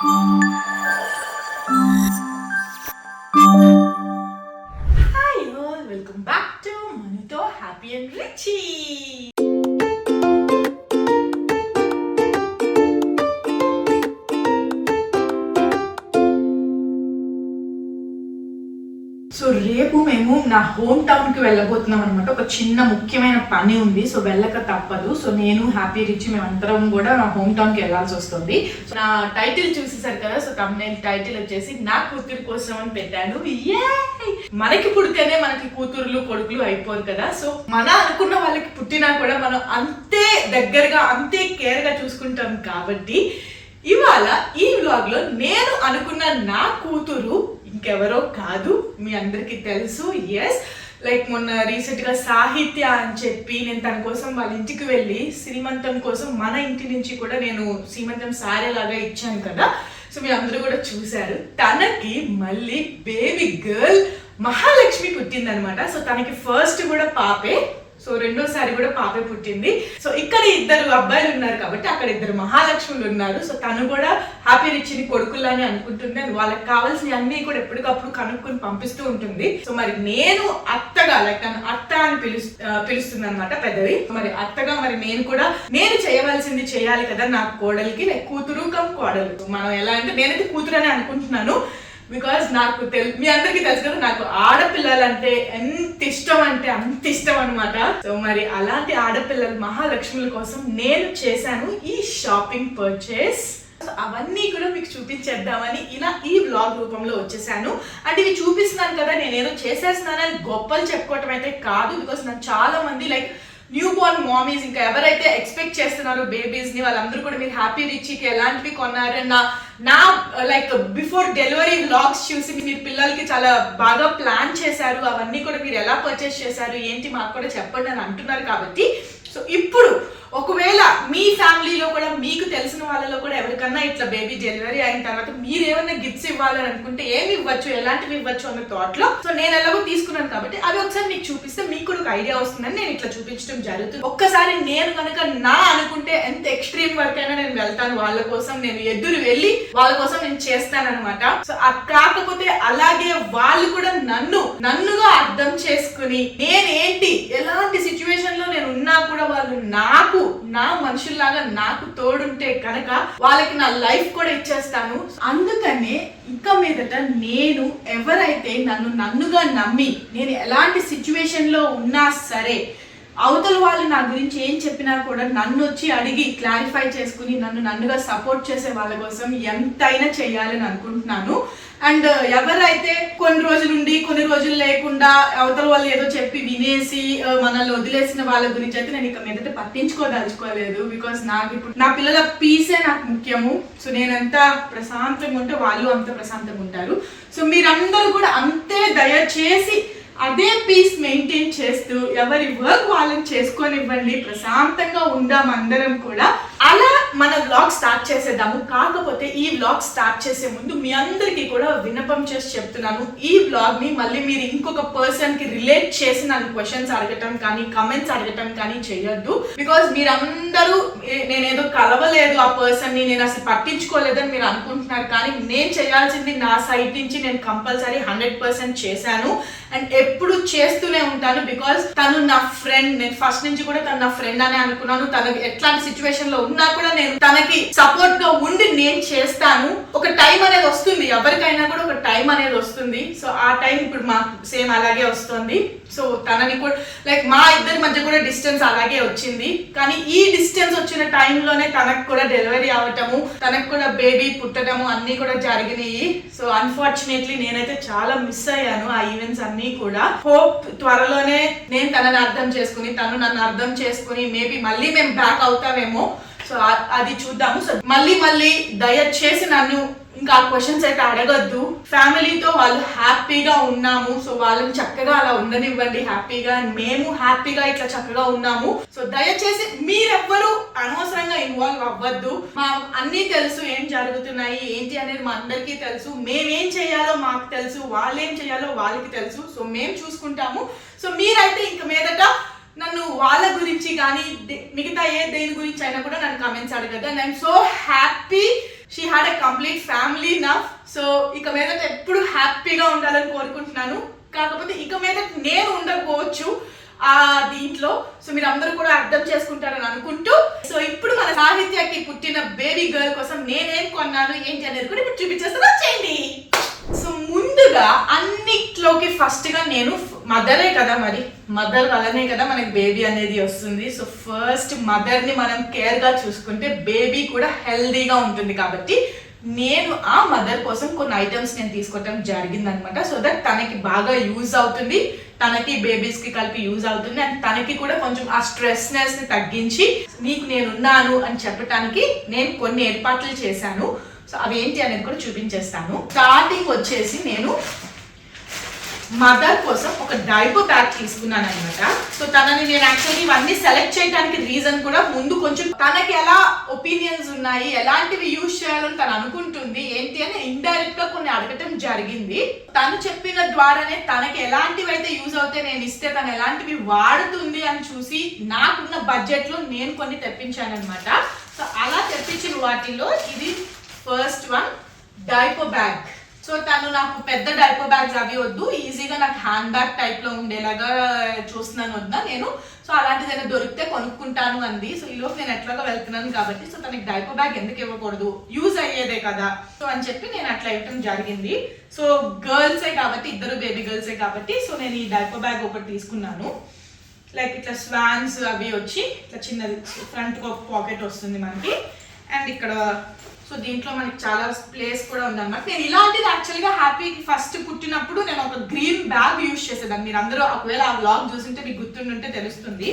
Hi all, welcome back to Manuto Happy and Richie. So రేపు మేము నా home town కి వెళ్ళబోతున్నాం అనమాట. ఒక చిన్న ముఖ్యమైన పని ఉంది, సో వెళ్ళక తప్పదు. సో నేను హ్యాపీ రిచ్ మేమందరం కూడా నా హోమ్ టౌన్ కి వెళ్ళాల్సి వస్తుంది. నా టైటిల్ చూసేసారు కదా, సో తమ్నైల్ టైటిల్ వచ్చేసి నా కూతురు కోసం అని పెట్టాను. మనకి పుడితేనే మనకి కూతురులు కొడుకులు అయిపోరు కదా, సో మన అనుకున్న వాళ్ళకి పుట్టినా కూడా మనం అంతే దగ్గరగా అంతే కేర్ గా చూసుకుంటాం. కాబట్టి ఇవాళ ఈ వ్లాగ్ లో నేను అనుకున్న నా కూతురు ఇంకెవరో కాదు, మీ అందరికి తెలుసు. ఎస్, లైక్ మొన్న రీసెంట్ గా సాహిత్య అని చెప్పి నేను తన కోసం వాళ్ళ ఇంటికి వెళ్ళి శ్రీమంతం కోసం మన ఇంటి నుంచి కూడా నేను శ్రీమంతం సారీ లాగా ఇచ్చాను కదా, సో మీరు అందరూ కూడా చూశారు. తనకి మళ్ళీ బేబీ గర్ల్ మహాలక్ష్మి పుట్టిందనమాట. సో తనకి ఫస్ట్ కూడా పాపే, సో రెండోసారి కూడా పాపే పుట్టింది. సో ఇక్కడ ఇద్దరు అబ్బాయిలు ఉన్నారు కాబట్టి అక్కడ ఇద్దరు మహాలక్ష్ములు ఉన్నారు. సో తను కూడా హ్యాపీ రిచ్ని కొడుకుల్లానే అనుకుంటుంది, అండ్ వాళ్ళకి కావాల్సిన అన్ని కూడా ఎప్పటికప్పుడు కనుక్కొని పంపిస్తూ ఉంటుంది. సో మరి నేను అత్తగా, లైక్ తను అత్త అని పిలుస్తుంది అనమాట పెద్దది. మరి అత్తగా మరి నేను కూడా నేను చేయవలసింది చేయాలి కదా నా కోడలికి, లైక్ కూతురు కమ్ కోడలు. మనం ఎలా అంటే నేనైతే కూతురు అని అనుకుంటున్నాను, బికాస్ నాకు మీ అందరికీ తెలుసు కదా నాకు ఆడపిల్లలంటే ఎంత ఇష్టం అంటే అంత ఇష్టం అనమాట. సో మరి అలాంటి ఆడపిల్లల మహాలక్ష్ముల కోసం నేను చేశాను ఈ షాపింగ్ పర్చేస్. అవన్నీ కూడా మీకు చూపించేద్దామని ఇలా ఈ వ్లాగ్ రూపంలో వచ్చేసాను. అంటే ఇవి చూపిస్తున్నాను కదా నేనేదో చేసేస్తున్నానని గొప్పలు చెప్పుకోవటం అయితే కాదు, బికాస్ నాకు చాలా మంది లైక్ న్యూ బోర్న్ మామీస్ ఇంకా ఎవరైతే ఎక్స్పెక్ట్ చేస్తున్నారు బేబీస్ ని, వాళ్ళందరూ కూడా మీరు హ్యాపీ రిచ్కి ఎలాంటివి కొన్నారు నా లైక్ బిఫోర్ డెలివరీ వ్లాగ్స్ చూసి మీరు పిల్లలకి చాలా బాగా ప్లాన్ చేశారు, అవన్నీ కూడా మీరు ఎలా పర్చేస్ చేశారు ఏంటి మాకు కూడా చెప్పండి అని అంటున్నారు. కాబట్టి సో ఇప్పుడు ఒకవేళ మీ ఫ్యామిలీలో కూడా మీకు తెలిసిన వాళ్ళలో కూడా ఎవరికన్నా ఇట్లా బేబీ డెలివరీ అయిన తర్వాత మీరు ఏమైనా గిఫ్ట్స్ ఇవ్వాలని అనుకుంటే ఏమి ఇవ్వచ్చు, ఎలాంటివి ఇవ్వచ్చు అన్న థాట్ లో సో నేను ఎలాగో తీసుకున్నాను కాబట్టి అవి ఒకసారి మీకు చూపిస్తే మీకు కూడా ఒక ఐడియా వస్తుందని నేను ఇట్లా చూపించడం జరుగుతుంది. ఒక్కసారి నేను కనుక నా అనుకుంటే ఎంత ఎక్స్ట్రీమ్ వర్క్ అయినా నేను వెళ్తాను, వాళ్ళ కోసం నేను ఎదురు వెళ్ళి వాళ్ళ కోసం నేను చేస్తాను అనమాట. సో కాకపోతే అలాగే వాళ్ళు కూడా నన్నుగా అర్థం చేసుకుని నేనేంటి ఎలాంటి సిచ్యువేషన్ లో నేను ఉన్నా కూడా వాళ్ళు నాకు నా మనుషుల్లాగా నాకు తోడుంటే కనుక వాళ్ళకి నా లైఫ్ కూడా ఇచ్చేస్తాను. అందుకనే ఇంకా మీదట నేను ఎవరైతే నన్నుగా నమ్మి నేను ఎలాంటి సిచ్యువేషన్ లో ఉన్నా సరే అవతల వాళ్ళు నా గురించి ఏం చెప్పినా కూడా నన్ను వచ్చి అడిగి క్లారిఫై చేసుకుని నన్నుగా సపోర్ట్ చేసే వాళ్ళ కోసం ఎంతైనా చెయ్యాలని అనుకుంటున్నాను. అండ్ ఎవరైతే కొన్ని రోజులుండి కొన్ని రోజులు లేకుండా అవతల వాళ్ళు ఏదో చెప్పి వినేసి మనల్ని వదిలేసిన వాళ్ళ గురించి అయితే నేను ఇక మీదట పట్టించుకోదలుచుకోలేదు. బికాస్ నాకు ఇప్పుడు నా పిల్లల పీసే నాకు ముఖ్యము. సో నేనంత ప్రశాంతంగా ఉంటే వాళ్ళు అంత ప్రశాంతంగా ఉంటారు. సో మీరందరూ కూడా అంతే దయచేసి అదే పీస్ మెయింటైన్ చేస్తూ ఎవరి వర్క్ వాళ్ళని చేసుకొనివ్వండి, ప్రశాంతంగా ఉందాం అందరం కూడా. అలా మన వ్లాగ్ స్టార్ట్ చేసేద్దాము. కాకపోతే ఈ వ్లాగ్ స్టార్ట్ చేసే ముందు మీ అందరికీ కూడా విన్నపం చేసి చెప్తున్నాను, ఈ వ్లాగ్ ని మళ్ళీ మీరు ఇంకొక పర్సన్ కి రిలేట్ చేసి నాకు క్వశ్చన్స్ అడగటం కానీ కమెంట్స్ అడగటం కానీ చేయొద్దు. బికాస్ మీరందరూ నేనేదో కలవలేదు ఆ పర్సన్ ని, నేను అసలు పట్టించుకోలేదని మీరు అనుకుంటున్నారు. కానీ నేను చేయాల్సింది నా సైడ్ నుంచి నేను కంపల్సరీ 100% చేశాను అండ్ ఎప్పుడు చేస్తూనే ఉంటాను. బికాస్ తను నా ఫ్రెండ్, నేను ఫస్ట్ నుంచి కూడా తను నా ఫ్రెండ్ అనే అనుకున్నాను. తను ఎట్లాంటి సిచ్యువేషన్ లో ఉన్నా కూడా నేను తనకి సపోర్ట్ గా ఉండి నేను చేస్తాను. ఒక టైం అనేది వస్తుంది, ఎవరికైనా కూడా ఒక టైం అనేది వస్తుంది. సో ఆ టైం ఇప్పుడు మాకు సేమ్ అలాగే వస్తుంది. సో తనని కూడా లైక్ మా ఇద్దరి మధ్య కూడా డిస్టెన్స్ అలాగే వచ్చింది. కానీ ఈ డిస్టెన్స్ వచ్చిన టైంలోనే తనకు కూడా డెలివరీ అవ్వటము, తనకు కూడా బేబీ పుట్టడము అన్ని కూడా జరిగినాయి. సో అన్ఫార్చునేట్లీ నేనైతే చాలా మిస్ అయ్యాను ఆ ఈవెంట్స్ అన్ని కూడా. హోప్ త్వరలోనే నేను తనని అర్థం చేసుకుని తను నన్ను అర్థం చేసుకుని మేబీ మళ్ళీ మేము బ్యాక్ అవుతామేమో. సో అది చూద్దాము. సో మళ్ళీ దయచేసి నన్ను ఇంకా క్వశ్చన్స్ అయితే అడగద్దు. ఫ్యామిలీతో వాళ్ళు హ్యాపీగా ఉన్నాము, సో వాళ్ళని చక్కగా అలా ఉండనివ్వండి హ్యాపీగా. మేము హ్యాపీగా ఇట్లా చక్కగా ఉన్నాము. సో దయచేసి మీరెవ్వరూ అనవసరంగా ఇన్వాల్వ్ అవ్వద్దు. మా అన్నీ తెలుసు ఏం జరుగుతున్నాయి ఏంటి అనేది మా అందరికీ తెలుసు. మేమేం చేయాలో మాకు తెలుసు, వాళ్ళేం చేయాలో వాళ్ళకి తెలుసు. సో మేము చూసుకుంటాము. సో మీరైతే ఇంక మీదట నన్ను వాళ్ళ గురించి కానీ మిగతా దేని గురించి అయినా కూడా నన్ను కమెంట్స్ అడగద్దు. And I'm so happy she had a complete so ఇక మీద ఎప్పుడు హ్యాపీగా ఉండాలని కోరుకుంటున్నాను. కాకపోతే ఇక మీద నేను ఉండకపోవచ్చు ఆ దీంట్లో. సో మీరు అందరూ కూడా అర్థం చేసుకుంటారని అనుకుంటూ, సో ఇప్పుడు మన సాహిత్యకి పుట్టిన బేబీ గర్ల్ కోసం నేనేం కొన్నాను ఏంటి అనేది కూడా ఇప్పుడు చూపించేస్తా చేయండి. సో ముందుగా అన్నిట్లోకి ఫస్ట్ గా నేను మదరే కదా, మరి మదర్ వల్లనే కదా మనకి బేబీ అనేది వస్తుంది. సో ఫస్ట్ మదర్ ని మనం కేర్ గా చూసుకుంటే బేబీ కూడా హెల్దీగా ఉంటుంది. కాబట్టి నేను ఆ మదర్ కోసం కొన్ని ఐటమ్స్ నేను తీసుకోవటం జరిగింది అనమాట. సో దట్ తనకి బాగా యూజ్ అవుతుంది, తనకి బేబీస్ కి కలిపి యూజ్ అవుతుంది, అండ్ తనకి కూడా కొంచెం ఆ స్ట్రెస్నెస్ ని తగ్గించి నీకు నేనున్నాను అని చెప్పడానికి నేను కొన్ని ఏర్పాట్లు చేశాను. సో అవి ఏంటి అనేది కూడా చూపించేస్తాను. స్టార్టింగ్ వచ్చేసి నేను మదర్ కోసం ఒక డైపర్ బ్యాగ్ తీసుకున్నాను అనమాట. సో తనని నేను యాక్చువల్లీ ఇవన్నీ సెలెక్ట్ చేయడానికి రీజన్ కూడా ముందు కొంచెం తనకి ఎలా ఒపీనియన్స్ ఉన్నాయి, ఎలాంటివి యూజ్ చేయాలని తను అనుకుంటుంది ఏంటి అని ఇండైరెక్ట్ గా కొన్ని అడగటం జరిగింది. తను చెప్పిన ద్వారానే తనకి ఎలాంటివి అయితే యూజ్ అవుతాయి నేను ఇస్తే తను ఎలాంటివి వాడుతుంది అని చూసి నాకున్న బడ్జెట్ లో నేను కొన్ని తెప్పించాను అనమాట. సో అలా తెప్పించిన వాటిలో ఇది first one, diaper bag. So తను నాకు పెద్ద డైపర్ బ్యాగ్స్ అవి వద్దు, ఈజీగా నాకు హ్యాండ్ బ్యాగ్ టైప్ లో ఉండేలాగా చూస్తున్నాను వద్దా నేను. సో అలాంటిది ఏదైనా దొరికితే కొనుక్కుంటాను అంది. సో ఈలోపు నేను ఎట్లాగా వెళ్తున్నాను కాబట్టి సో తనకి డైపర్ బ్యాగ్ ఎందుకు ఇవ్వకూడదు, యూజ్ అయ్యేదే కదా సో అని చెప్పి నేను అట్లా ఇవ్వటం జరిగింది. సో గర్ల్సే కాబట్టి, ఇద్దరు బేబీ గర్ల్సే కాబట్టి సో నేను ఈ డైపర్ బ్యాగ్ ఒకటి తీసుకున్నాను. లైక్ ఇట్లా స్వాన్స్ అవి వచ్చి ఇట్లా చిన్నది ఫ్రంట్ ఒక పాకెట్ వస్తుంది మనకి, అండ్ ఇక్కడ సో దీంట్లో మనకి చాలా ప్లేస్ కూడా ఉందన్నమాట. నేను ఇలాంటిది యాక్చువల్గా హ్యాపీకి ఫస్ట్ పుట్టినప్పుడు నేను ఒక గ్రీన్ బ్యాగ్ యూజ్ చేసేదాన్ని. మీరు అందరూ ఒకవేళ ఆ వ్లాగ్ చూసింటే మీకు గుర్తుంటే తెలుస్తుంది.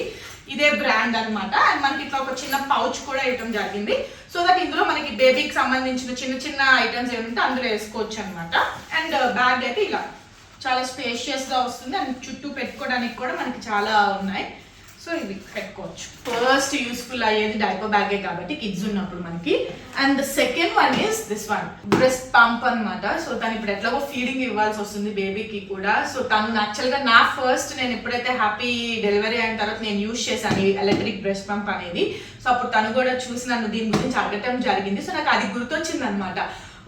ఇదే బ్రాండ్ అనమాట. అండ్ మనకి ఇట్లా ఒక చిన్న పౌచ్ కూడా వేయటం జరిగింది. సో దట్ ఇందులో మనకి బేబీకి సంబంధించిన చిన్న చిన్న ఐటమ్స్ ఏమంటే అందులో వేసుకోవచ్చు అనమాట. అండ్ బ్యాగ్ అయితే ఇలా చాలా స్పేషియస్గా వస్తుంది, అండ్ చుట్టూ పెట్టుకోవడానికి కూడా మనకి చాలా ఉన్నాయి. సో ఇది పెట్టుకోవచ్చు. ఫస్ట్ యూస్ఫుల్ అయ్యేది డైపర్ బ్యాగే కాబట్టి కిడ్స్ ఉన్నప్పుడు మనకి. And second one is this one, breast pump అనమాట. సో తను ఇప్పుడు ఎట్లాగో ఫీడింగ్ ఇవ్వాల్సి వస్తుంది బేబీకి కూడా. సో తను యాక్చువల్గా నా ఫస్ట్ నేను ఎప్పుడైతే హ్యాపీ డెలివరీ అయిన తర్వాత నేను యూజ్ చేశాను ఈ ఎలక్ట్రిక్ బ్రెస్ట్ పంప్ అనేది. సో అప్పుడు తను కూడా చూసి నన్ను దీని గురించి అడగటం జరిగింది. సో నాకు అది గుర్తొచ్చింది అనమాట.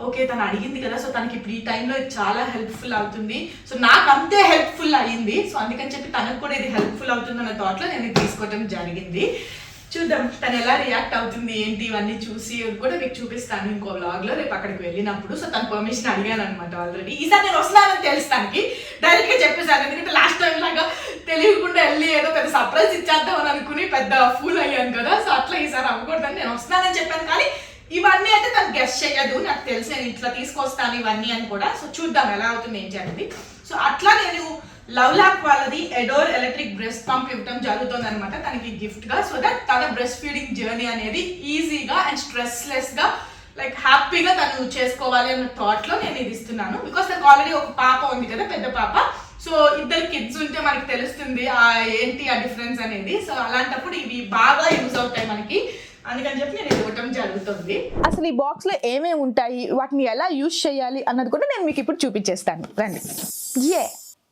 ఓకే తను అడిగింది కదా, సో తనకి ఇప్పుడు ఈ టైంలో ఇది చాలా హెల్ప్ఫుల్ అవుతుంది. సో నాకు అంతే హెల్ప్ఫుల్ అయ్యింది. సో అందుకని చెప్పి తనకు కూడా ఇది హెల్ప్ఫుల్ అవుతుంది అన్న థాట్లో నేను ఇది తీసుకోవడం జరిగింది. చూద్దాం తను ఎలా రియాక్ట్ అవుతుంది ఏంటి ఇవన్నీ చూసి కూడా మీకు చూపిస్తాను ఇంకో వ్లాగ్లో రేపు అక్కడికి వెళ్ళినప్పుడు. సో తన పర్మిషన్ అడిగాను అనమాట ఆల్రెడీ. ఈసారి నేను వస్తున్నానని తెలుస్తానికి డైరెక్ట్గా చెప్పేసాను, ఎందుకంటే లాస్ట్ టైం లాగా తెలియకుండా వెళ్ళి ఏదో పెద్ద సర్ప్రైజ్ ఇచ్చేద్దాం అని అనుకుని పెద్ద ఫూల్ అయ్యాను కదా. సో అట్లా ఈసారి అవ్వకూడదని నేను వస్తున్నానని చెప్పాను. కానీ ఇవన్నీ అయితే తను గెస్ట్ చేయదు, నాకు తెలిసి నేను ఇట్లా తీసుకొస్తాను ఇవన్నీ అని కూడా. సో చూద్దాం ఎలా అవుతుంది ఏంటి అనేది. సో అట్లా నేను లవ్ ల్యాక్ వాళ్ళది ఎడోర్ ఎలక్ట్రిక్ బ్రెస్ట్ పంప్ ఇవ్వడం జరుగుతుంది అనమాట తనకి గిఫ్ట్ గా. సో దట్ తన బ్రెస్ట్ ఫీడింగ్ జర్నీ అనేది ఈజీగా అండ్ స్ట్రెస్లెస్ గా లైక్ హ్యాపీగా తను చేసుకోవాలి అన్న థాట్ లో నేను ఇది ఇస్తున్నాను. బికాస్ తనకు ఆల్రెడీ ఒక పాప ఉంది కదా, పెద్ద పాప. సో ఇద్దరు కిడ్స్ ఉంటే మనకి తెలుస్తుంది ఏంటి ఆ డిఫరెన్స్ అనేది. సో అలాంటప్పుడు ఇవి బాగా యూజ్ అవుతాయి మనకి, అందుకని చెప్పి నేను ఇవ్వటం జరుగుతుంది. అసలు ఈ బాక్స్ లో ఏమేమి ఉంటాయి, వాటిని ఎలా యూజ్ చేయాలి అన్నది కూడా నేను మీకు ఇప్పుడు చూపించేస్తాను రండి.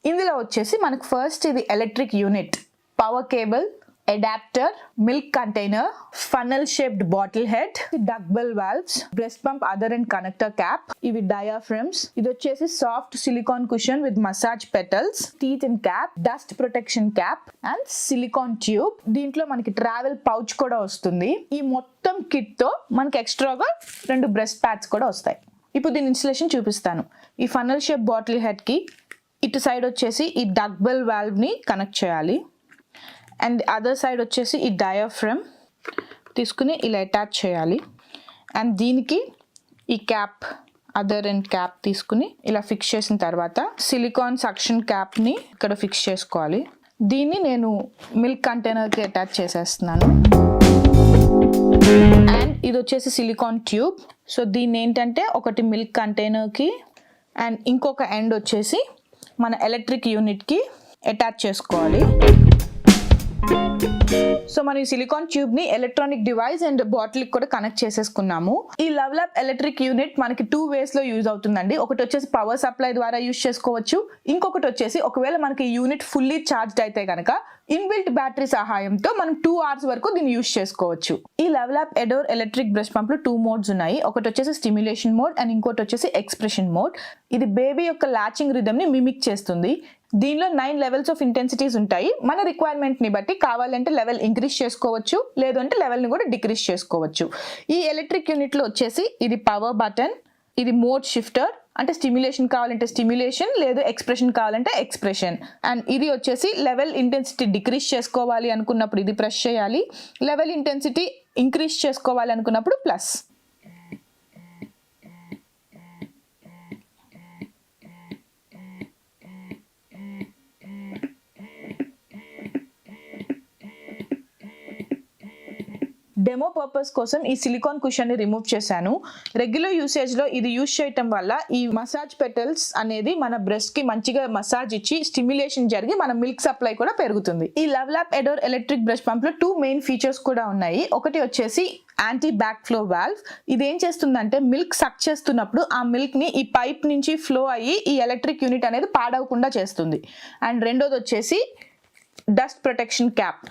ఇందులో వచ్చేసి మనకు ఫస్ట్ ఇది electric unit, power cable, adapter, milk container, funnel shaped bottle head, duck bell valves, breast pump other and connector cap, ఇవి డయాఫ్రమ్స్, ఇది వచ్చేసి soft silicone cushion with massage petals, teeth and cap, dust protection cap and silicone tube. దీంట్లో మనకి travel pouch కూడా వస్తుంది. ఈ మొత్తం kit తో మనకి ఎక్స్ట్రాగా 2 బ్రెస్ట్ ప్యాడ్స్ కూడా వస్తాయి. ఇప్పుడు దీని ఇన్స్టలేషన్ చూపిస్తాను. ఈ ఫనల్ షేప్ బాటిల్ హెడ్ కి ఇటు సైడ్ వచ్చేసి ఈ డక్ బెల్ వాల్వ్ ని కనెక్ట్ చేయాలి, అండ్ అదర్ సైడ్ వచ్చేసి ఈ డయాఫ్రమ్ తీసుకుని ఇలా అటాచ్ చేయాలి, అండ్ దీనికి ఈ క్యాప్ అదర్ అండ్ క్యాప్ తీసుకుని ఇలా ఫిక్స్ చేసిన తర్వాత సిలికాన్ సక్షన్ క్యాప్ని ఇక్కడ ఫిక్స్ చేసుకోవాలి. దీన్ని నేను మిల్క్ కంటైనర్కి అటాచ్ చేసేస్తున్నాను. అండ్ ఇది వచ్చేసి సిలికాన్ ట్యూబ్. సో దీన్ని ఏంటంటే ఒకటి మిల్క్ కంటైనర్కి అండ్ ఇంకొక ఎండ్ వచ్చేసి మన ఎలక్ట్రిక్ యూనిట్కి అటాచ్ చేసుకోవాలి. సో మనం ఈ సిలికాన్ ట్యూబ్ ని ఎలక్ట్రానిక్ డివైస్ అండ్ బాటిల్ కూడా కనెక్ట్ చేసేసుకున్నాము. ఈ లవ్ ల్యాబ్ ఎలక్ట్రిక్ యూనిట్ మనకి 2 ways లో యూజ్ అవుతుందండి. ఒకటి వచ్చేసి పవర్ సప్లై ద్వారా యూజ్ చేసుకోవచ్చు. ఇంకొకటి వచ్చేసి ఒకవేళ మనకి యూనిట్ ఫుల్లీ ఛార్జ్డ్ అయితే కనుక ఇన్బిల్ట్ బ్యాటరీ సహాయంతో మనం 2 hours వరకు దీన్ని యూజ్ చేసుకోవచ్చు. ఈ love lab adore electric brush pump లో 2 modes ఉన్నాయి. ఒకటి వచ్చేసి స్టిమ్యులేషన్ మోడ్ అండ్ ఇంకోటి వచ్చేసి ఎక్స్ప్రెషన్ మోడ్. ఇది బేబీ యొక్క లాచింగ్ రిథమ్ ని మిమిక్ చేస్తుంది. దీనిలో 9 levels ఆఫ్ ఇంటెన్సిటీస్ ఉంటాయి. మన రిక్వైర్మెంట్ ని బట్టి కావాలంటే లెవెల్ ఇంక్రీజ్ చేసుకోవచ్చు, లేదు అంటే లెవెల్ ని కూడా డిక్రీజ్ చేసుకోవచ్చు. ఈ ఎలక్ట్రిక్ యూనిట్ లో వచ్చేసి ఇది పవర్ బటన్, ఇది మోడ్ షిఫ్టర్, అంటే స్టిమ్యులేషన్ కావాలంటే స్టిమ్యులేషన్, లేదు ఎక్స్ప్రెషన్ కావాలంటే ఎక్స్ప్రెషన్. అండ్ ఇది వచ్చేసి లెవెల్ ఇంటెన్సిటీ డిక్రీజ్ చేసుకోవాలి అనుకున్నప్పుడు ఇది ప్రెస్ చేయాలి, లెవెల్ ఇంటెన్సిటీ ఇంక్రీజ్ చేసుకోవాలి అనుకున్నప్పుడు ప్లస్. డెమో పర్పస్ కోసం ఈ సిలికాన్ కుషన్ ని రిమూవ్ చేశాను. రెగ్యులర్ యూసేజ్ లో ఇది యూజ్ చేయటం వల్ల ఈ మసాజ్ పెటల్స్ అనేది మన బ్రెస్ట్ కి మంచిగా మసాజ్ ఇచ్చి స్టిమ్యులేషన్ జరిగి మన మిల్క్ సప్లై కూడా పెరుగుతుంది. ఈ love lab adore electric brush pump లో 2 main ఫీచర్స్ కూడా ఉన్నాయి. ఒకటి వచ్చేసి యాంటీ బ్యాక్ ఫ్లో వాల్వ్. ఇది ఏం చేస్తుందంటే మిల్క్ సక్ చేస్తున్నప్పుడు ఆ మిల్క్ ని ఈ పైప్ నుంచి ఫ్లో అయ్యి ఈ ఎలక్ట్రిక్ యూనిట్ అనేది పాడవకుండా చేస్తుంది. అండ్ రెండోది వచ్చేసి డస్ట్ ప్రొటెక్షన్ క్యాప్.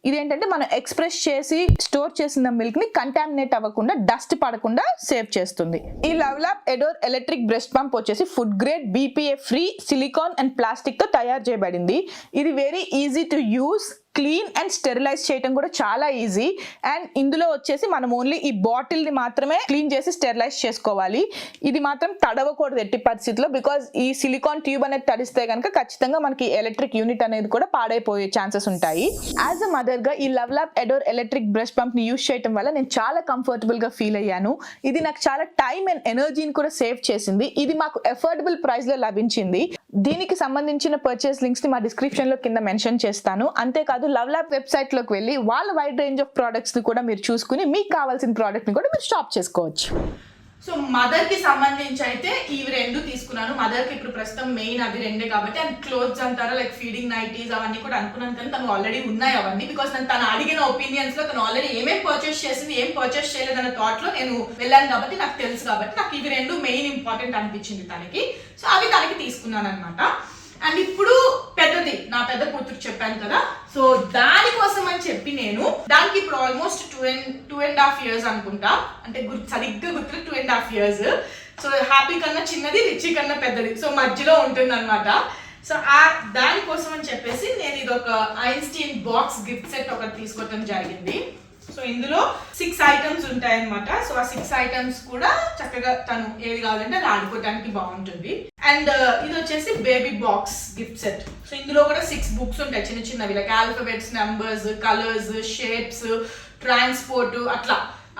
ఇదేంటంటే మనం ఎక్స్ప్రెస్ చేసి స్టోర్ చేసిన మిల్క్ ని కంటామినేట్ అవ్వకుండా, డస్ట్ పడకుండా సేవ్ చేస్తుంది. ఈ love lab adore electric breast pump వచ్చేసి food grade BPA free silicone and plastic తో తయారు చేయబడింది. ఇది very easy to use, clean and sterilize చేయడం కూడా చాలా ఈజీ. అండ్ ఇందులో వచ్చేసి మనం ఓన్లీ ఈ బాటిల్ ని మాత్రమే క్లీన్ చేసి స్టెరిలైజ్ చేసుకోవాలి. ఇది మాత్రం తడవకూడదు ఎట్టి పరిస్థితిలో, బికాజ్ ఈ సిలికాన్ ట్యూబ్ అనేది తడిస్తే కనుక ఖచ్చితంగా మనకి ఎలక్ట్రిక్ యూనిట్ అనేది కూడా పాడైపోయే ఛాన్సెస్ ఉంటాయి. యాజ్ అ మదర్ గా ఈ love lab adore electric brush pump ని యూజ్ చేయడం వల్ల నేను చాలా కంఫర్టబుల్ గా ఫీల్ అయ్యాను. ఇది నాకు చాలా టైం అండ్ ఎనర్జీని కూడా సేవ్ చేసింది. ఇది మాకు అఫోర్డబుల్ ప్రైస్ లో లభించింది. దీనికి సంబంధించిన పర్చేస్ లింక్స్ ని మా డిస్క్రిప్షన్ లో కింద మెన్షన్ చేస్తాను. అంతేకాదు లవ్ ల్యాబ్ వెబ్సైట్ లోకి వెళ్ళి వాళ్ళ వైడ్ రేంజ్ ఆఫ్ ప్రొడక్ట్స్ ని కూడా మీరు చూసుకుని మీకు కావాల్సిన ప్రోడక్ట్ ని కూడా మీరు షాప్ చేసుకోవచ్చు. సో మదర్ కి సంబంధించి అయితే ఇవి 2 తీసుకున్నాను. మదర్ కి ఇప్పుడు ప్రస్తుతం మెయిన్ అవి 2 కాబట్టి, అండ్ క్లోత్స్ అంటారా లైక్ ఫీడింగ్ నైటీస్ అవన్నీ కూడా అనుకున్నాను, కానీ తను ఆల్రెడీ ఉన్నాయి అవన్నీ. బికాస్ నేను తను అడిగిన ఒపీనియన్స్ లో తను ఆల్రెడీ ఏమేమి పర్చేస్ చేసింది, ఏం పర్చేస్ చేయలేదన్న థాట్ లో నేను వెళ్ళాను కాబట్టి నాకు తెలుసు. కాబట్టి నాకు ఇవి 2 మెయిన్ ఇంపార్టెంట్ అనిపించింది తనకి. సో అవి తనకి తీసుకున్నాను అనమాట. అండ్ ఇప్పుడు పెద్దది నా పెద్ద కూతురు చెప్పాను కదా, సో దానికోసం అని చెప్పి నేను దానికి ఇప్పుడు ఆల్మోస్ట్ 2.5 years అనుకుంటా, అంటే సరిగ్గా గుర్తు 2.5 years. సో హ్యాపీ కన్నా చిన్నది, రిచి కన్నా పెద్దది, సో మధ్యలో ఉంటుంది అనమాట. సో దానికోసం అని చెప్పేసి నేను ఇది ఒక ఐన్స్టీన్ బాక్స్ గిఫ్ట్ సెట్ ఒకటి తీసుకోవడం జరిగింది. సో ఇందులో 6 items ఉంటాయన్నమాట. సో ఆ 6 items కూడా చక్కగా తను ఏది కావాలంటే అది ఆడుకోవడానికి బాగుంటుంది. అండ్ ఇది వచ్చేసి baby box gift set. So ఇందులో కూడా 6 books ఉంటాయి, చిన్న చిన్నవి, like alphabets, numbers, colours, shapes, transport,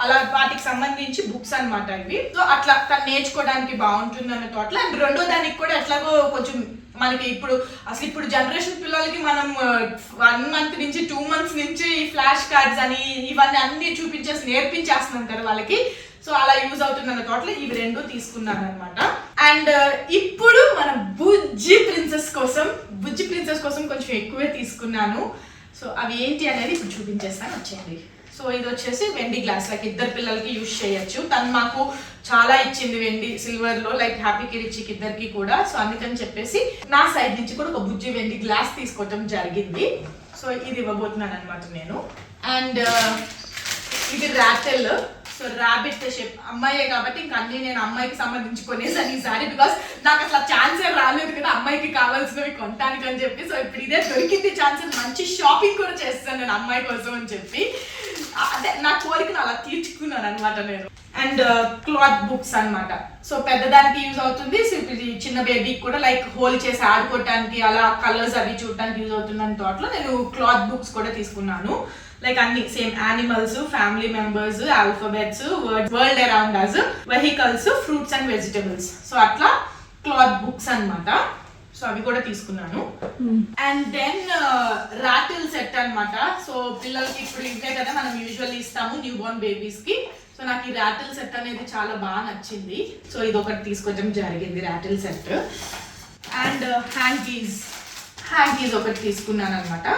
అలా వాటికి సంబంధించి బుక్స్ అనమాట ఇవి. సో అట్లా తను నేర్చుకోవడానికి బాగుంటుంది అన్న తోటలో. అండ్ రెండో దానికి కూడా ఎట్లాగో కొంచెం మనకి ఇప్పుడు జనరేషన్ పిల్లలకి మనం 1 month నుంచి 2 months నుంచి ఈ ఫ్లాష్ కార్డ్స్ అని ఇవన్నీ అన్ని చూపించేసి నేర్పించేస్తున్నాం కదా వాళ్ళకి. సో అలా యూజ్ అవుతుంది అన్న తోటలో ఇవి 2 తీసుకున్నాను అనమాట. అండ్ ఇప్పుడు మనం బుజ్జి ప్రిన్సెస్ కోసం కొంచెం ఎక్కువే తీసుకున్నాను. సో అవి ఏంటి అనేది ఇప్పుడు చూపించేస్తాను, వచ్చేయండి. సో ఇది వచ్చేసి వెండి గ్లాస్, లైక్ 2 పిల్లలకి యూజ్ చేయొచ్చు. తను మాకు చాలా ఇచ్చింది వెండి, సిల్వర్ లో, లైక్ హ్యాపీకి రిచికి 2కి కూడా. సో అందుకని చెప్పేసి నా సైడ్ నుంచి కూడా ఒక బుజ్జి వెండి గ్లాస్ తీసుకోవటం జరిగింది. సో ఇది ఇవ్వబోతున్నాను అనమాట నేను. అండ్ ఇది రాటెల్. సో ర్యాబిట్ షేప్, అమ్మాయే కాబట్టి ఇంకా అన్ని నేను అమ్మాయికి సంబంధించి కొనేసాను ఈసారి, బికాస్ నాకు అసలు ఛాన్సే రాలేదు కదా అమ్మాయికి కావాల్సినవి కొనడానికి అని చెప్పి. సో ఇప్పుడు ఇదే దొరికింది ఛాన్స్, మంచి షాపింగ్ కూడా చేస్తాను నేను అమ్మాయి కోసం అని చెప్పి. అదే నా కోరికను అలా తీర్చుకున్నాను అనమాట నేను. అండ్ క్లాత్ బుక్స్ అనమాట. సో పెద్దదానికి యూజ్ అవుతుంది, సో ఇది చిన్న బేబీకి కూడా లైక్ హోల్ చేసి ఆడుకోవటానికి, అలా కలర్స్ అవి చూడటానికి యూజ్ అవుతుందని థాట్లో నేను క్లాత్ బుక్స్ కూడా తీసుకున్నాను. లైక్ అన్ని same animals, family members, alphabets, world around us, vehicles, fruits and vegetables. So అట్లా క్లాత్ బుక్స్ అన్నమాట. సో అవి కూడా తీసుకున్నాను. అండ్ దెన్ రాటిల్ సెట్ అన్నమాట. సో పిల్లలకి ఇప్పుడు ఇవే కదా మనం యూజువల్లీ ఇస్తాము న్యూ బోర్న్ బేబీస్ కి. సో నాకు ఈ రాటిల్ సెట్ అనేది చాలా బాగా నచ్చింది. సో ఇది ఒకటి తీసుకోవడం జరిగింది, రాటిల్ సెట్. అండ్ హ్యాంకీస్ ఒకటి తీసుకున్నాను అనమాట.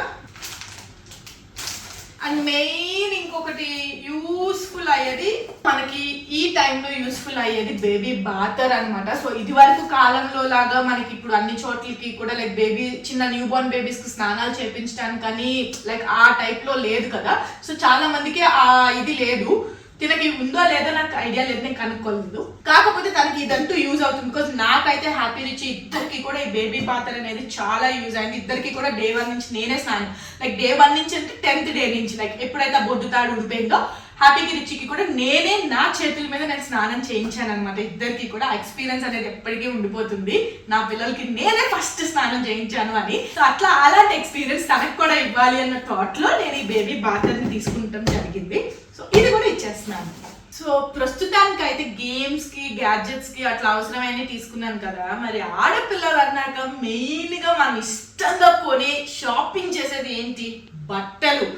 అండ్ మెయిన్ ఇంకొకటి యూస్ఫుల్ అయ్యేది మనకి ఈ టైంలో యూస్ఫుల్ అయ్యేది బేబీ బాతర్ అన్నమాట. సో ఇది వరకు కాలంలో లాగా మనకి ఇప్పుడు అన్ని చోట్లకి కూడా లైక్ బేబీ చిన్న న్యూ బోర్న్ బేబీస్ కి స్నానాలు చేయించడానికి కానీ లైక్ ఆ టైప్ లో లేదు కదా. సో చాలా మందికి ఆ ఇది లేదు. తినకి ఉందో లేదో నాకు ఐడియా లేదు, నేను కనుక్కోలేదు. కాకపోతే తనకి ఇదంటూ యూజ్ అవుతుంది. బికాజ్ నాకైతే హ్యాపీ రిచ్ ఇద్దరికి కూడా ఈ బేబీ బాతర్ అనేది చాలా యూజ్ అయింది. ఇద్దరికి కూడా డే 1 నుంచి నేనే స్నానం, లైక్ డే 1 నుంచి అంటే 10th డే నుంచి, లైక్ ఎప్పుడైతే బొడ్డు తాడు ఉండిపోయిందో హ్యాపీకి రిచికి కూడా నేనే నా చేతుల మీద నేను స్నానం చేయించాను అనమాట. ఇద్దరికి కూడా ఎక్స్పీరియన్స్ అనేది ఎప్పటికీ ఉండిపోతుంది. నా పిల్లలకి నేనే ఫస్ట్ స్నానం చేయించాను అని. సో అట్లా అలాంటి ఎక్స్పీరియన్స్ తనకు కూడా ఇవ్వాలి అన్న థాట్ లో నేను ఈ బేబీ బాతర్ని తీసుకుంటాం జరిగింది. సో ఇది కూడా ఇచ్చేస్తున్నాను. సో ప్రస్తుతానికి అయితే గేమ్స్ కి గ్యాడ్జెట్స్ కి అట్లా అవసరమైన తీసుకున్నాను కదా. మరి ఆడపిల్లలు అన్నాక మెయిన్ గా మనం ఇష్టంగా కొని షాపింగ్ చేసేది ఏంటి? బట్టలు.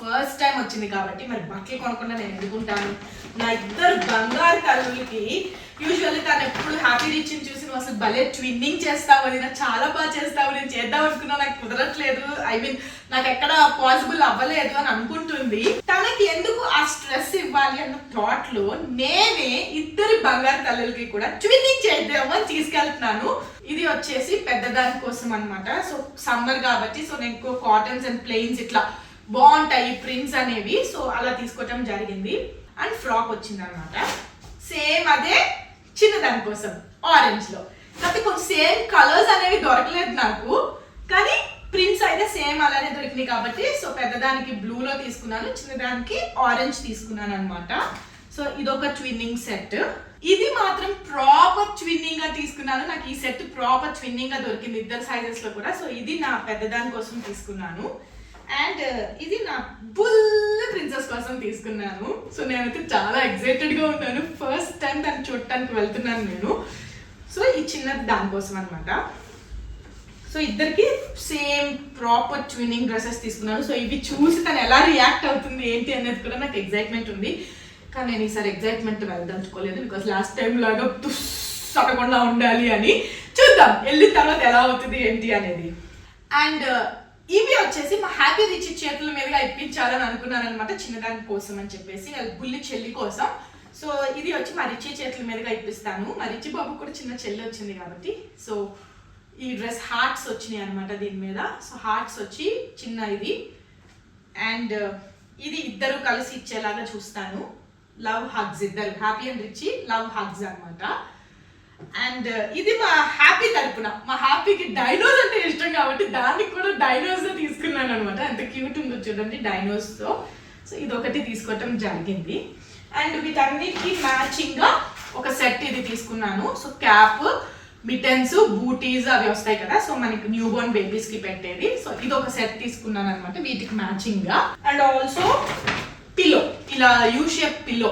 ఫస్ట్ టైం వచ్చింది కాబట్టి మరి బట్టలు కొనకుండా నేను ఎందుకుంటాను. నా ఇద్దరు బంగారు తల్లులకి యూజువల్లీ తను ఎప్పుడు హ్యాపీ రిచ్ని చూసి నువ్వు అసలు భలే ట్విన్నింగ్ చేస్తావు, అది నాకు చాలా బాగా చేస్తావు, నేను చేద్దాం అనుకున్నా నాకు కుదరట్లేదు, ఐ మీన్ నాకు ఎక్కడ పాసిబుల్ అవ్వలేదు అని అనుకుంటుంది. తనకి ఎందుకు ఆ స్ట్రెస్ ఇవ్వాలి అన్న థాట్ లో నేనే ఇద్దరు బంగారు తల్లులకి కూడా ట్విన్నింగ్ చేద్దామని తీసుకెళ్తున్నాను. ఇది వచ్చేసి పెద్దదాని కోసం అనమాట. సో సమ్మర్ కాబట్టి సో నేను ఎక్కువ కాటన్స్ అండ్ ప్లెయిన్స్ ఇట్లా బాగుంటాయి ప్రింట్స్ అనేవి, సో అలా తీసుకోవటం జరిగింది. అండ్ ఫ్రాక్ వచ్చింది అనమాట. సేమ్ అదే చిన్నదాని కోసం ఆరెంజ్ లో, కాకపోతే కొంచెం సేమ్ కలర్స్ అనేవి దొరకలేదు నాకు, కానీ ప్రింట్స్ అయితే సేమ్ అలానే దొరికినాయి కాబట్టి సో పెద్దదానికి బ్లూ లో తీసుకున్నాను, చిన్నదానికి ఆరెంజ్ తీసుకున్నాను అనమాట. సో ఇదొక ట్విన్నింగ్ సెట్. ఇది మాత్రం ప్రాపర్ ట్విన్నింగ్ గా తీసుకున్నాను. నాకు ఈ సెట్ ప్రాపర్ ట్విన్నింగ్ గా దొరికింది ఇద్దరు సైజెస్ లో కూడా. సో ఇది నా పెద్దదాని కోసం తీసుకున్నాను. అండ్ ఇది నా బుల్ ప్రిన్సెస్ కోసం తీసుకున్నాను. సో నేనైతే చాలా ఎక్సైటెడ్ గా ఉన్నాను. ఫస్ట్ టైం దాన్ని చూడటానికి వెళ్తున్నాను నేను. సో ఈ చిన్నది దానికోసం అనమాట. సో ఇద్దరికి సేమ్ ప్రాపర్ ట్విన్నింగ్ డ్రెస్సెస్ తీసుకున్నాను. సో ఇవి చూసి తను ఎలా రియాక్ట్ అవుతుంది ఏంటి అనేది కూడా నాకు ఎగ్జైట్మెంట్ ఉంది. కానీ నేను ఈసారి ఎగ్జైట్మెంట్ వెళ్ళదలుచుకోలేదు, బికాస్ లాస్ట్ టైం లాగా సడకుండా ఉండాలి అని. చూద్దాం వెళ్ళిన తర్వాత ఎలా అవుతుంది ఏంటి అనేది. అండ్ ఇవి వచ్చేసి మా హ్యాపీ రిచ్ చేతుల మీదుగా ఇప్పించాలని అనుకున్నాను అనమాట, చిన్నదాని కోసం అని చెప్పేసి, బుల్లి చెల్లి కోసం. సో ఇది వచ్చి మా రిచి చేతుల మీదుగా ఇప్పిస్తాను. మా రిచి బాబు కూడా చిన్న చెల్లి వచ్చింది కాబట్టి సో ఈ డ్రెస్ హార్ట్స్ వచ్చినాయి అనమాట దీని మీద. సో హార్ట్స్ వచ్చి చిన్న ఇది. అండ్ ఇది ఇద్దరు కలిసి ఇచ్చేలాగా చూస్తాను. లవ్ హగ్స్, ఇద్దరు happy and rich love hugs అనమాట. అండ్ ఇది మా హ్యాపీ తరపున, మా హ్యాపీకి డైనోస్ అంటే ఇష్టం కాబట్టి దానికి కూడా డైనోస్ తీసుకున్నాను అనమాట. ఎంత క్యూట్ ఉందో చూడండి డైనోస్ తో. సో ఇది ఒకటి తీసుకోవటం జరిగింది. అండ్ వీటన్నిటికి మ్యాచింగ్ గా ఒక సెట్ ఇది తీసుకున్నాను. సో క్యాప్, మిటన్స్, బూటీస్ అవి వస్తాయి కదా, సో మనకి న్యూ బోర్న్ బేబీస్ కి పెట్టేది. సో ఇది ఒక సెట్ తీసుకున్నాను అనమాట వీటికి మ్యాచింగ్ గా. అండ్ ఆల్సో పిల్లో, ఇలా U shape pillow,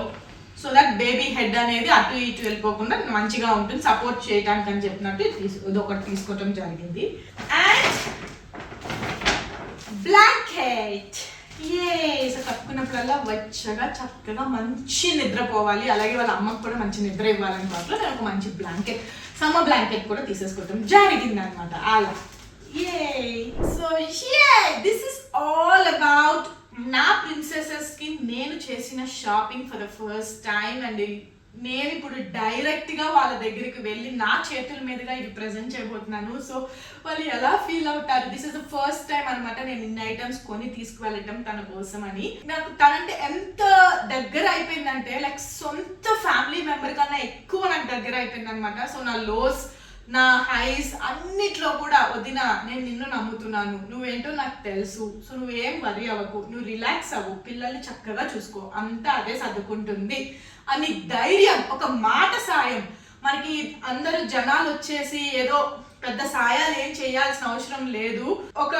so that baby head అనేది అటు ఇటు వెళ్ళిపోకుండా మంచిగా ఉంటుంది, సపోర్ట్ చేయడానికి అని చెప్పినట్టు ఇది ఒకటి తీసుకోవటం జరిగింది. అండ్ బ్లాంకెట్, సో కప్పుకున్నప్పుడల్లా వచ్చగా చక్కగా మంచి నిద్రపోవాలి, అలాగే వాళ్ళ అమ్మకు కూడా మంచి నిద్ర ఇవ్వాలని వాటిలో నేను ఒక మంచి బ్లాంకెట్, సమ్మర్ బ్లాంకెట్ కూడా తీసేసుకోవటం జరిగింది అనమాట. అలా so this is all about నా ప్రిన్సెసెస్ కి నేను చేసిన shopping for the first time. And నేను ఇప్పుడు డైరెక్ట్ గా వాళ్ళ దగ్గరికి వెళ్ళి నా చేతుల మీదుగా ఇది ప్రెజెంట్ చేయబోతున్నాను. సో వాళ్ళు ఎలా ఫీల్ అవుతారు, this is the first time అనమాట నేను ఇన్ని ఐటమ్స్ కొని తీసుకువెళ్ళటం తన కోసం అని. నాకు తనంటే ఎంత దగ్గర అయిపోయిందంటే లైక్ సొంత ఫ్యామిలీ మెంబర్ కన్నా ఎక్కువ నాకు దగ్గర అయిపోయింది అనమాట. సో నా లోస్, నా హైస్ అన్నిట్లో కూడా వదిన నేను నిన్ను నమ్ముతున్నాను, నువ్వేంటో నాకు తెలుసు, సో నువ్వేం వరి అవ్వకు, నువ్వు రిలాక్స్ అవ్వు, పిల్లల్ని చక్కగా చూసుకో, అంతా అదే సర్దుకుంటుంది అని ధైర్యం, ఒక మాట సాయం. మనకి అందరూ జనాలు వచ్చేసి ఏదో పెద్ద సాయాలు ఏం చేయాల్సిన అవసరం లేదు. ఒక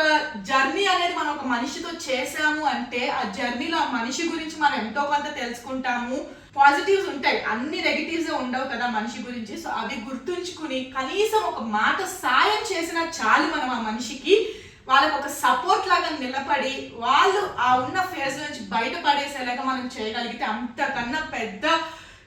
జర్నీ అనేది మనం ఒక మనిషితో చేసాము అంటే ఆ జర్నీలో ఆ మనిషి గురించి మనం ఎంతో కొంత తెలుసుకుంటాము. పాజిటివ్స్ ఉంటాయి, అన్ని నెగిటివ్స్ ఉండవు కదా మనిషి గురించి. సో అవి గుర్తుంచుకుని కనీసం ఒక మాట సాయం చేసినా చాలు మనం ఆ మనిషికి. వాళ్ళకి ఒక సపోర్ట్ లాగా నిలబడి వాళ్ళు ఆ ఉన్న ఫేజ్ నుంచి బయటపడేసేలాగా మనం చేయగలిగితే అంతకన్నా పెద్ద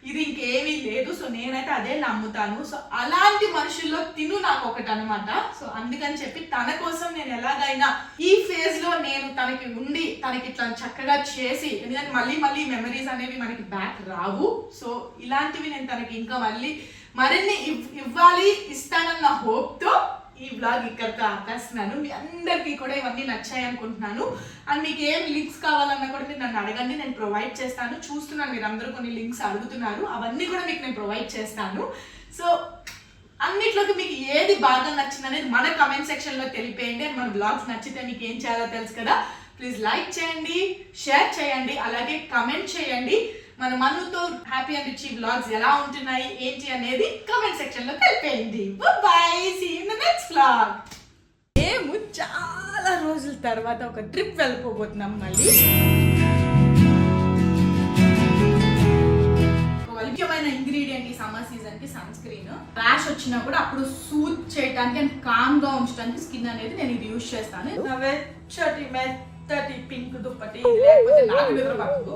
ఇది ఇంకేమీ లేదు. సో నేనైతే అదే నమ్ముతాను. సో అలాంటి మనుషుల్లో తిను నాకు ఒకటి అనమాట. సో అందుకని చెప్పి తన కోసం నేను ఎలాగైనా ఈ ఫేజ్ లో నేను తనకి ఉండి తనకి ఇట్లా చక్కగా చేసి, ఎందుకంటే మళ్ళీ మళ్ళీ మెమరీస్ అనేవి మనకి బ్యాక్ రావు. సో ఇలాంటివి నేను తనకి ఇంకా మళ్ళీ మరిన్ని ఇవ్వాలి, ఇస్తానన్న హోప్తో ఈ బ్లాగ్ ఇక్కడితో ఆపేస్తున్నాను. మీ అందరికీ కూడా ఇవన్నీ నచ్చాయి అనుకుంటున్నాను. అండ్ మీకు ఏం లింక్స్ కావాలన్నా కూడా మీరు నన్ను అడగండి, నేను ప్రొవైడ్ చేస్తాను. చూస్తున్నాను మీరు అందరూ కొన్ని లింక్స్ అడుగుతున్నారు, అవన్నీ కూడా మీకు నేను ప్రొవైడ్ చేస్తాను. సో అన్నిట్లోకి మీకు ఏది బాగా నచ్చింది అనేది మన కమెంట్ సెక్షన్లో తెలిపేయండి. అండ్ మన బ్లాగ్స్ నచ్చితే మీకు ఏం చేయాలో తెలుసు కదా, ప్లీజ్ లైక్ చేయండి, షేర్ చేయండి, అలాగే కమెంట్ చేయండి. మన మనుతో హ్యాపీ అండ్ రిచ్ వ్లాగ్స్ ఎలా ఉంటున్నాయి ఏంటి అనేది కమెంట్ సెక్షన్ లో తెలిపేయండి. Bye, see you in the next vlog. మేము చాలా రోజుల తర్వాత ఒక ట్రిప్ వెళ్ళిపోబోతున్నాం మళ్ళీ. ముఖ్యమైన ఇంగ్రీడియంట్ ఈ సమ్మర్ సీజన్ కి సన్ స్క్రీన్. ర్యాష్ వచ్చినా కూడా అప్పుడు సూత్ చేయడానికి అండ్ కామ్ గా ఉంచడానికి స్కిన్ అనేది నేను ఇది యూజ్ చేస్తాను. వెచ్చటి మెత్తటి పింక్ దుప్పటి, లేకపోతే నాకు నిద్ర పట్టదు.